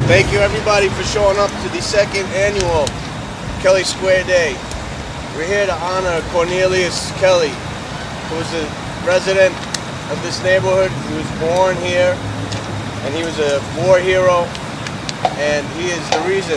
Thank you everybody for showing up to the second annual Kelley Square Day. We're here to honor Cornelius Kelley, who was a resident of this neighborhood. He was born here and he was a war hero, and he is the reason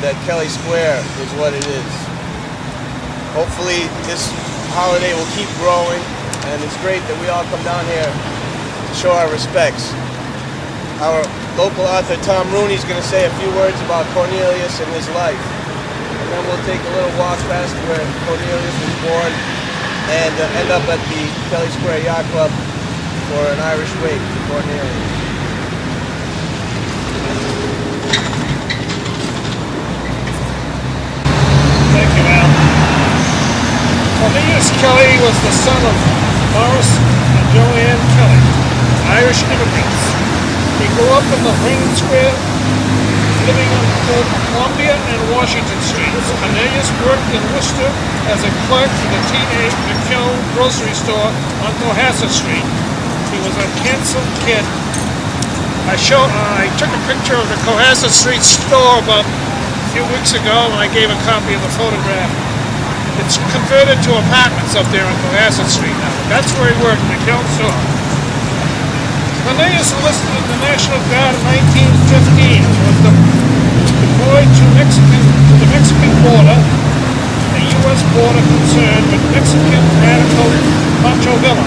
that Kelley Square is what it is. Hopefully this holiday will keep growing, and it's great that we all come down here to show our respects. Our local author Tom Rooney is going to say a few words about Cornelius and his life, and then we'll take a little walk past where Cornelius was born and end up at the Kelley Square Yacht Club for an Irish wake for Cornelius. Thank you, Al. Cornelius Kelley was the son of Morris and Joanne Kelley, Irish immigrants. He grew up in the Vernon Square, living on both Columbia and Washington Streets. Cornelius worked in Worcester as a clerk for the T.A. McKill's grocery store on Cohasset Street. He was a handsome kid. I took a picture of the Cohasset Street store about a few weeks ago, and I gave a copy of the photograph. It's converted to apartments up there on Cohasset Street now. That's where he worked, McKill's store. Cornelius enlisted in the National Guard in 1915, was deployed to the Mexican border, a U.S. border concerned with Mexican radical Pancho Villa.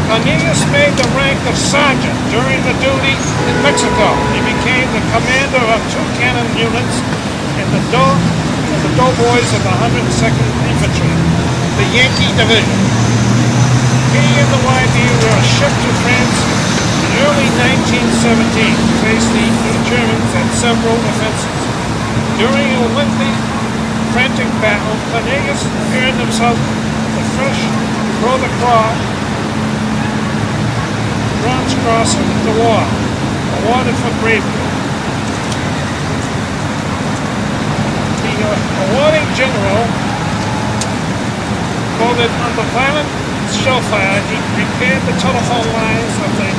Cornelius made the rank of sergeant during the duty in Mexico. He became the commander of 2 cannon units in the doughboys of the 102nd Infantry, the Yankee Division. He and the YD were shipped to France in early 1917 to face the Germans at several offenses. During a lengthy, frantic battle, Cornelius earned himself the fresh Bronze Cross of the War, awarded for bravery. The awarding general quoted, "Under violent shellfire, he repaired the telephone lines of the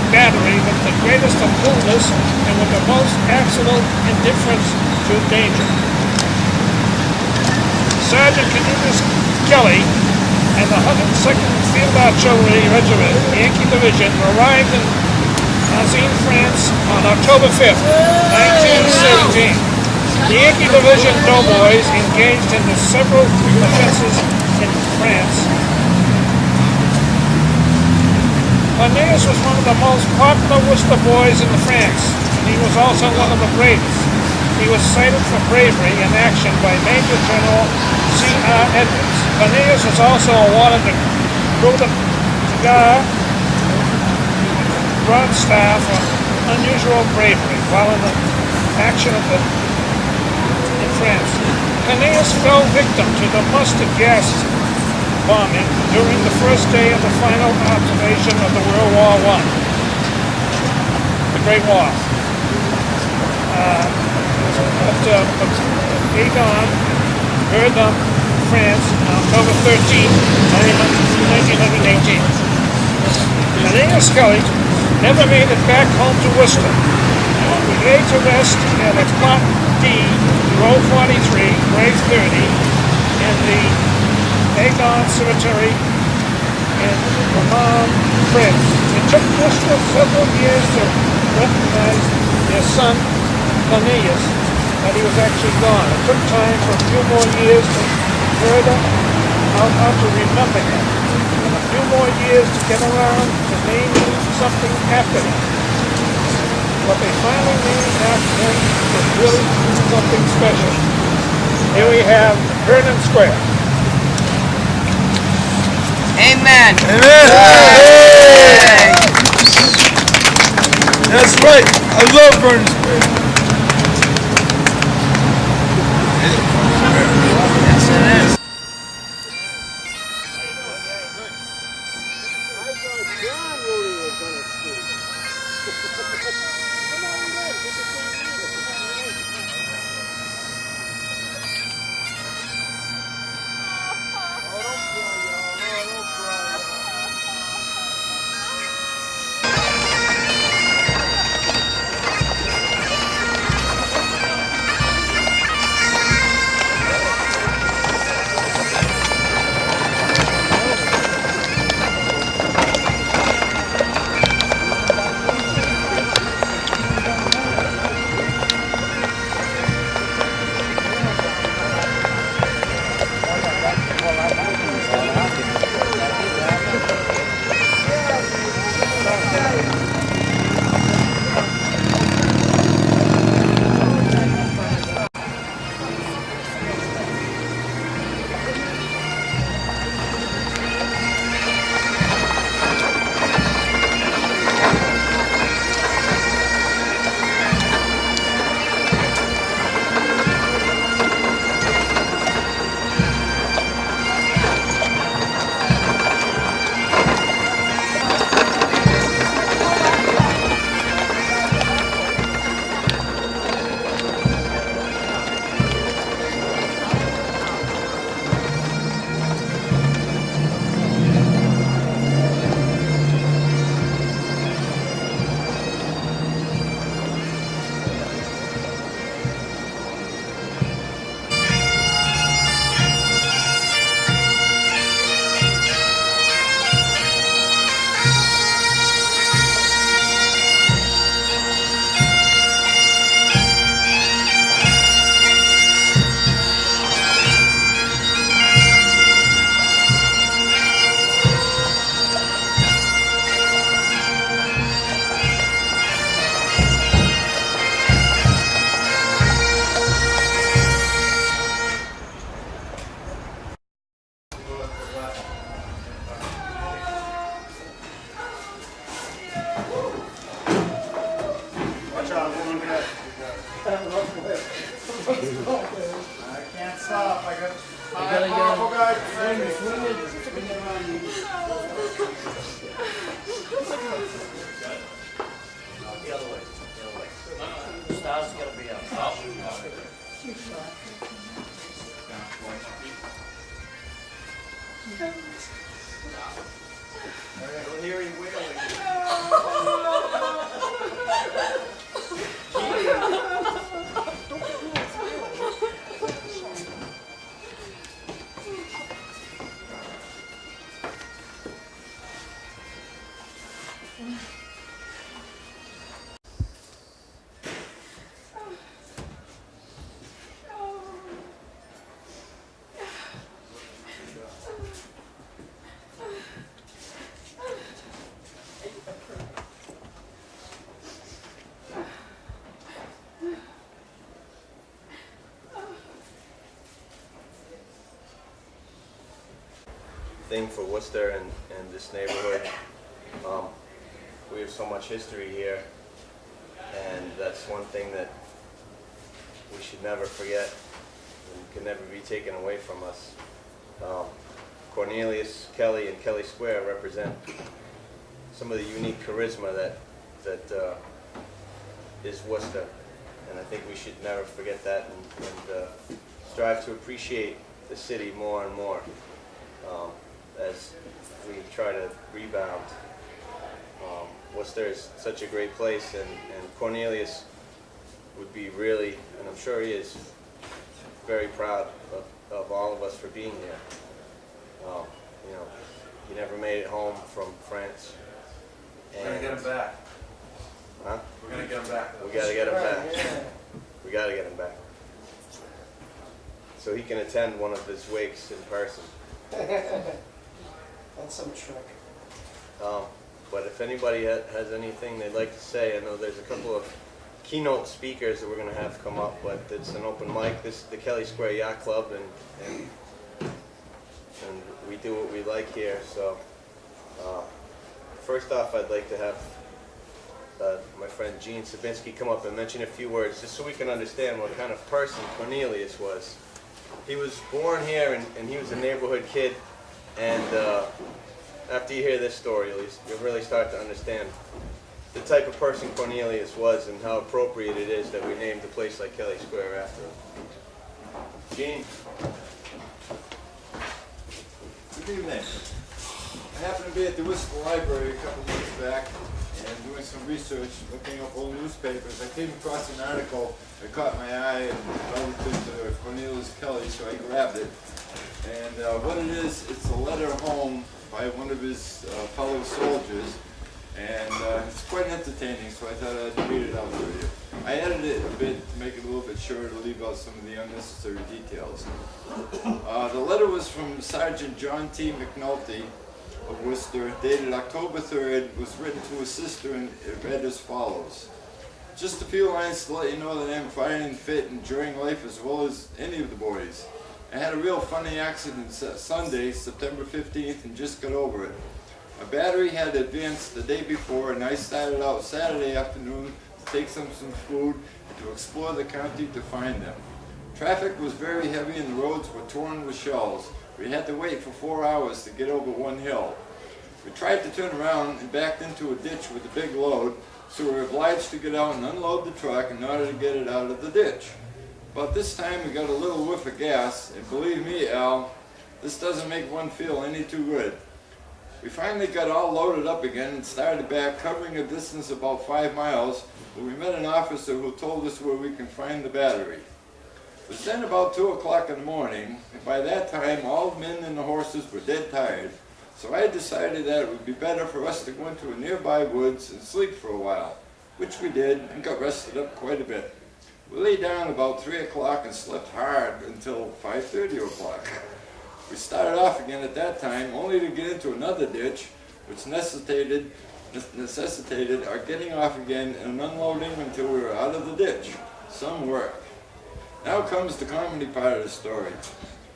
battery with the greatest of coolness and with the most absolute indifference to danger." Sergeant Cornelius Kelley and the 102nd Field Artillery Regiment, Yankee Division, arrived in Azine, France on October 5th, 1917. The Yankee Division doughboys engaged in the several offenses in France. Cornelius was one of the most popular Worcester boys in France, and he was also one of the bravest. He was cited for bravery in action by Major General C.R. Edwards. Cornelius was also awarded the Croix de Guerre Bronze Star for unusual bravery while in the action in France. Cornelius fell victim to the mustard gas bombing during the first day of the final observation of the World War I, the Great War. At Agon, Vernon, France, on October 13, 1918. Cornelius Kelley never made it back home to Worcester. He laid to rest at a plot D, row 43, grave 30, in the Agon Cemetery in Vernon, France. It took Worcester several years to recognize their son, Cornelius, that he was actually gone. It took time for a few more years to further how to remember him, and a few more years to get around to naming something after him. What they finally named after him is really something special. Here we have Vernon Square. Amen. Amen. Hey. That's right. I love Vernon Square. Yes, it is. We'll hear him wailing. Thing for Worcester and this neighborhood. We have so much history here, and that's one thing that we should never forget and can never be taken away from us. Cornelius Kelley and Kelley Square represent some of the unique charisma that is Worcester, and I think we should never forget that and strive to appreciate the city more and more. As we try to rebound. Worcester is such a great place, and Cornelius would be really, and I'm sure he is, very proud of all of us for being here. You know, he never made it home from France. We're gonna get him back. Huh? We're gonna get him back. We gotta get him back. We gotta get him back. So he can attend one of his wakes in person. That's some trick. But if anybody has anything they'd like to say, I know there's a couple of keynote speakers that we're going to have come up, but it's an open mic. This is the Kelley Square Yacht Club, and we do what we like here. So first off, I'd like to have my friend Gene Sabinski come up and mention a few words, just so we can understand what kind of person Cornelius was. He was born here, and he was a neighborhood kid. And after you hear this story, you'll really start to understand the type of person Cornelius was and how appropriate it is that we named a place like Kelley Square after him. Gene? Good evening. I happened to be at the Worcester Library a couple of months back and doing some research, looking up old newspapers. I came across an article that caught my eye and relative to Cornelius Kelley, so I grabbed it. And what it is, it's a letter home by one of his fellow soldiers, and it's quite entertaining, so I thought I'd read it out to you. I edited it a bit to make it a little bit shorter to leave out some of the unnecessary details. The letter was from Sergeant John T. McNulty of Worcester, dated October 3rd, was written to his sister, and it read as follows. Just a few lines to let you know that I'm fine and fit, enjoying life as well as any of the boys. I had a real funny accident Sunday, September 15th, and just got over it. My battery had advanced the day before, and I started out Saturday afternoon to take some food and to explore the county to find them. Traffic was very heavy and the roads were torn with shells. We had to wait for 4 hours to get over one hill. We tried to turn around and backed into a ditch with a big load, so we were obliged to get out and unload the truck in order to get it out of the ditch. But this time we got a little whiff of gas, and believe me, Al, this doesn't make one feel any too good. We finally got all loaded up again and started back, covering a distance about 5 miles, but we met an officer who told us where we can find the battery. It was then about 2 o'clock in the morning, and by that time all the men and the horses were dead tired, so I decided that it would be better for us to go into a nearby woods and sleep for a while, which we did and got rested up quite a bit. We lay down about 3 o'clock and slept hard until 5:30 o'clock. We started off again at that time, only to get into another ditch, which necessitated our getting off again and unloading until we were out of the ditch. Some work. Now comes the comedy part of the story.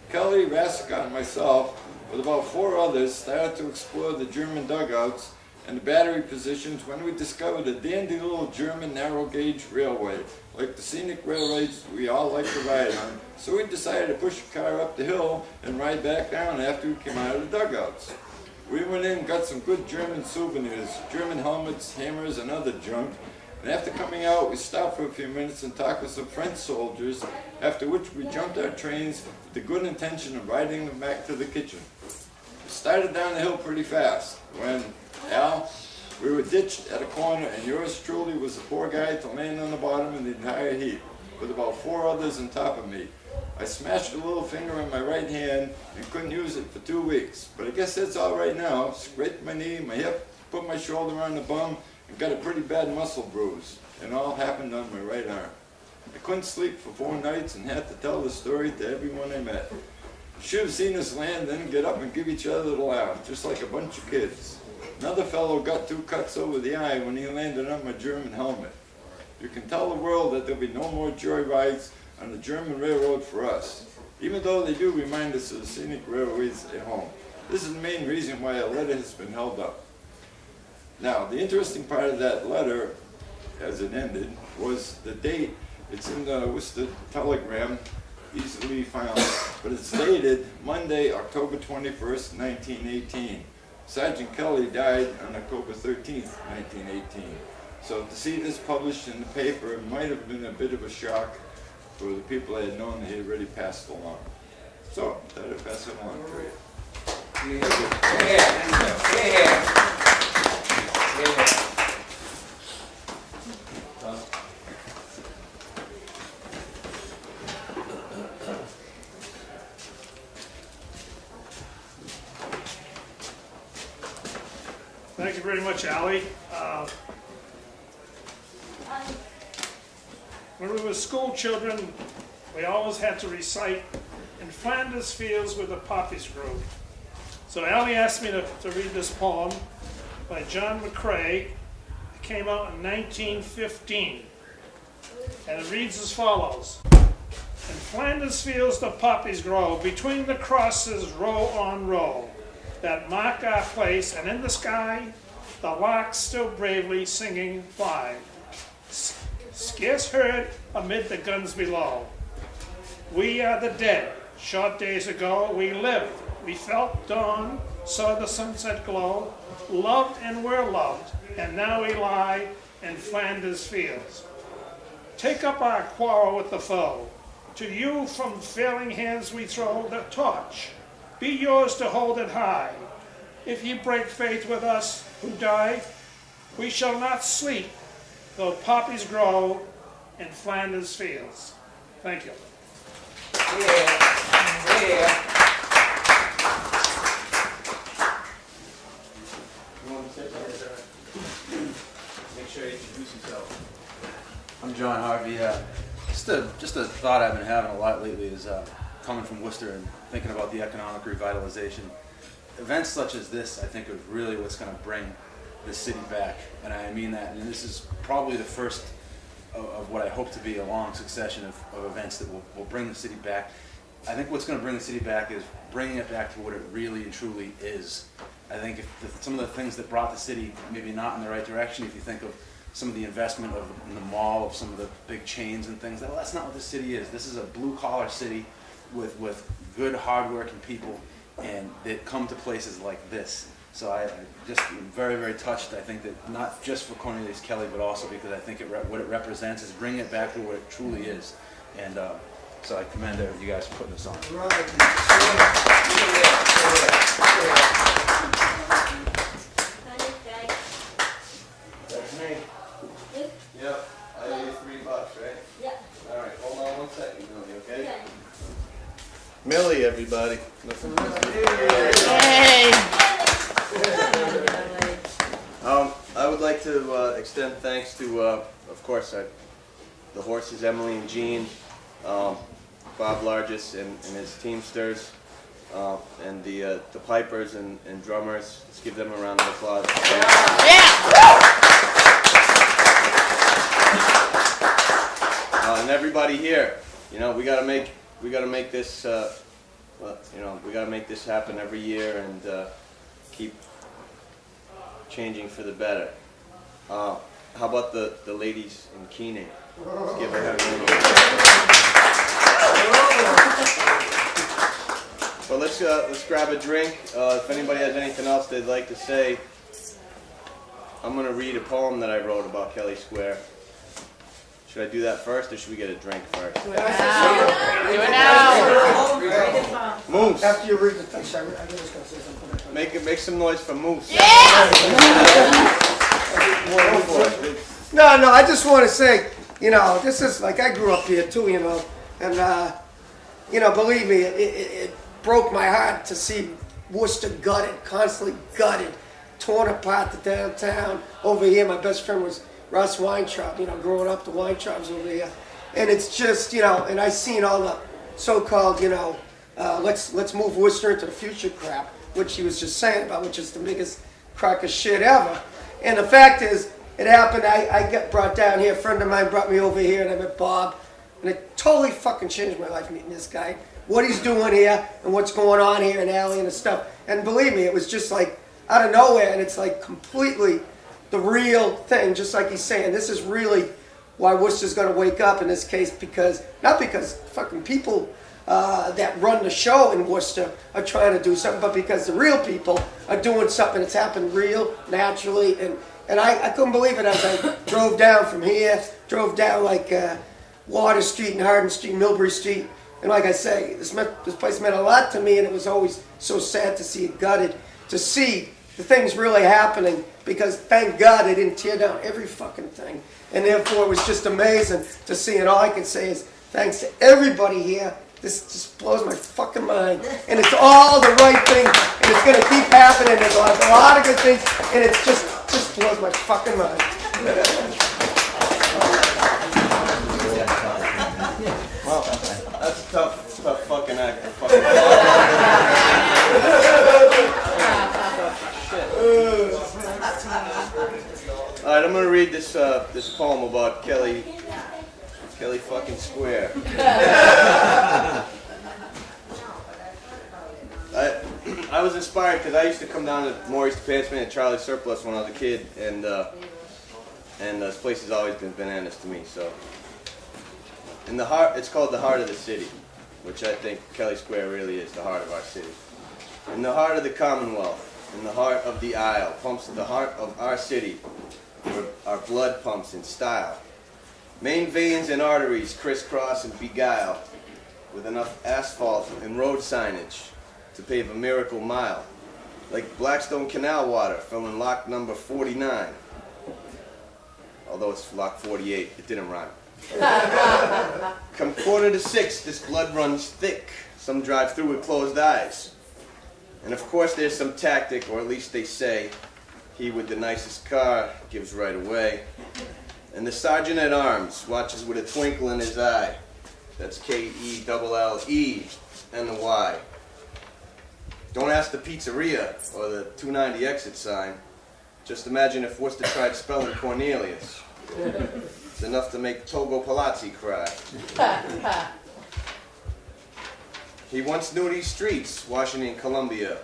Kelley, Rassicot, and myself, with about 4 others, started to explore the German dugouts and the battery positions when we discovered a dandy little German narrow gauge railway, like the scenic railways we all like to ride on. So we decided to push the car up the hill and ride back down after we came out of the dugouts. We went in and got some good German souvenirs, German helmets, hammers, and other junk. And after coming out, we stopped for a few minutes and talked with some French soldiers, after which we jumped our trains with the good intention of riding them back to the kitchen. We started down the hill pretty fast when, Al, we were ditched at a corner and yours truly was the poor guy to land on the bottom of the entire heap, with about 4 others on top of me. I smashed a little finger on my right hand and couldn't use it for 2 weeks, but I guess that's all right now. Scraped my knee, my hip, put my shoulder on the bum, and got a pretty bad muscle bruise. And all happened on my right arm. I couldn't sleep for 4 nights and had to tell the story to everyone I met. You should have seen us land, then get up and give each other a laugh, just like a bunch of kids. Another fellow got 2 cuts over the eye when he landed on my German helmet. You can tell the world that there'll be no more joyrides on the German railroad for us, even though they do remind us of the scenic railways at home. This is the main reason why a letter has been held up. Now, the interesting part of that letter, as it ended, was the date. It's in the Worcester Telegram, easily found, but it's dated Monday, October 21st, 1918. Sergeant Kelley died on October 13th, 1918. So to see this published in the paper might have been a bit of a shock for the people I had known that he had already passed along. So, I thought I'd pass it along to you. Thank you very much, Allie. When we were school children, we always had to recite "In Flanders Fields Where the Poppies Grew." So Allie asked me to read this poem by John McCrae. It came out in 1915. And it reads as follows. In Flanders fields the poppies grow, between the crosses row on row, that mark our place, and in the sky the larks still bravely singing fly, scarce heard amid the guns below. We are the dead. Short days ago we lived, we felt dawn, saw the sunset glow, loved and were loved, and now we lie in Flanders fields. Take up our quarrel with the foe. To you from failing hands we throw the torch. Be yours to hold it high. If ye break faith with us who die, we shall not sleep, though poppies grow in Flanders fields. Thank you. Make sure you introduce yourself. I'm John Harvey. Just a thought I've been having a lot lately is coming from Worcester and thinking about the economic revitalization. Events such as this, I think, are really what's going to bring the city back, and I mean that. And this is probably the first of what I hope to be a long succession of events that will bring the city back. I think what's going to bring the city back is bringing it back to what it really and truly is. I think if some of the things that brought the city maybe not in the right direction, if you think of some of the investment in the mall, of some of the big chains and things, well, that's not what the city is. This is a blue-collar city with good, hard-working people, and that come to places like this. So I just am very, very touched. I think that not just for Cornelius Kelley, but also because I think what it represents is bringing it back to what it truly is. And so I commend you guys for putting this on. That's me. Yep. I owe you $3, right? Yeah. All right. Hold on 1 second, Millie. Okay. Okay. Millie, everybody. I would like to extend thanks to, of course, the horses, Emily and Jean, Bob Largess and his Teamsters, and the pipers and drummers. Let's give them a round of applause. And everybody here. You know, we gotta make this. We gotta make this happen every year and keep changing for the better. How about the ladies in Keening? Let's give her a round of applause. Well, let's grab a drink. If anybody has anything else they'd like to say, I'm gonna read a poem that I wrote about Kelley Square. Should I do that first, or should we get a drink first? Do it now. Moose. After you read the text, I was going to say something. Make some noise for Moose. Yeah! No, I just want to say, this is like, I grew up here too, and, believe me, it broke my heart to see Worcester gutted, constantly gutted, torn apart the downtown. Over here, my best friend was Russ Weintraub, growing up, the Weintraubs over here. And it's just, and I seen all the so-called, let's move Worcester into the future crap, which he was just saying about, which is the biggest crock of shit ever. And the fact is, it happened, I got brought down here, a friend of mine brought me over here, and I met Bob, and it totally fucking changed my life meeting this guy, what he's doing here, and what's going on here in Alley and the stuff. And believe me, it was just like, out of nowhere, and it's like completely the real thing, just like he's saying. This is really why Worcester's going to wake up in this case, because, not because fucking people that run the show in Worcester are trying to do something, but because the real people are doing something that's happened real, naturally, and I couldn't believe it as I drove down from here, drove down like Water Street and Hardin Street, Millbury Street, and like I say, this place meant a lot to me, and it was always so sad to see it gutted, to see the things really happening, because thank God they didn't tear down every fucking thing. And therefore it was just amazing to see, and all I can say is thanks to everybody here. This just blows my fucking mind. And it's all the right thing, and it's going to keep happening. There's a lot of good things, and it's just blows my fucking mind. Well, that's a tough fucking act. All right, I'm gonna read this poem about Kelley fucking Square. I was inspired because I used to come down to Maurice the Pantsman and Charlie Surplus when I was a kid, and this place has always been bananas to me. So, it's called the heart of the city, which I think Kelley Square really is the heart of our city. In the heart of the Commonwealth, in the heart of the Isle, pumps to the heart of our city, where our blood pumps in style. Main veins and arteries crisscross and beguile, with enough asphalt and road signage to pave a miracle mile, like Blackstone Canal water filling lock number 49. Although it's lock 48, it didn't rhyme. Come 5:45, this blood runs thick. Some drive through with closed eyes. And of course there's some tactic, or at least they say, he with the nicest car gives right away. And the sergeant at arms watches with a twinkle in his eye. That's K-E-double-L-E and the Y. Don't ask the pizzeria or the 290 exit sign. Just imagine if Worcester tried spelling Cornelius. It's enough to make Togo Palazzi cry. He once knew these streets, Washington, Columbia,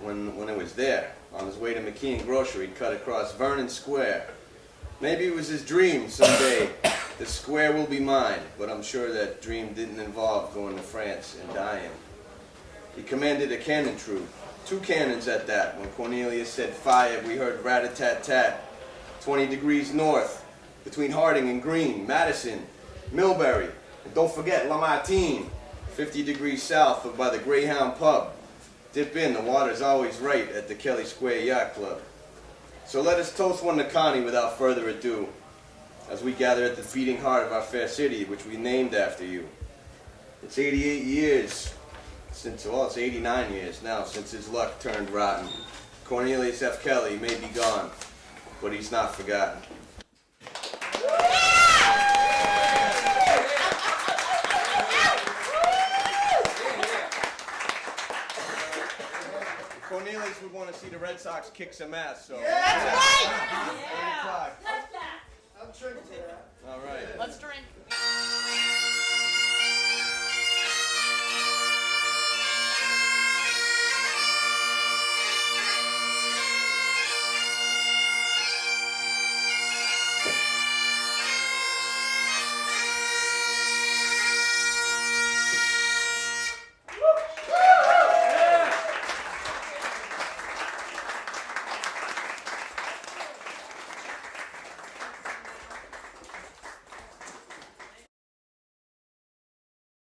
when it was there. On his way to McKean Grocery, he'd cut across Vernon Square. Maybe it was his dream someday. The square will be mine, but I'm sure that dream didn't involve going to France and dying. He commanded a cannon troop, 2 cannons at that. When Cornelius said fire, we heard rat-a-tat-tat. 20 degrees north, between Harding and Green, Madison, Millbury, and don't forget Lamartine. 50 degrees south of by the Greyhound Pub. Dip in, the water's always right at the Kelley Square Yacht Club. So let us toast one to Connie without further ado, as we gather at the beating heart of our fair city, which we named after you. It's 88 years it's 89 years now since his luck turned rotten. Cornelius F. Kelley may be gone, but he's not forgotten. Cornelius would want to see the Red Sox kick some ass, so. That's right! Yeah. I'll drink to that. All right. Let's drink.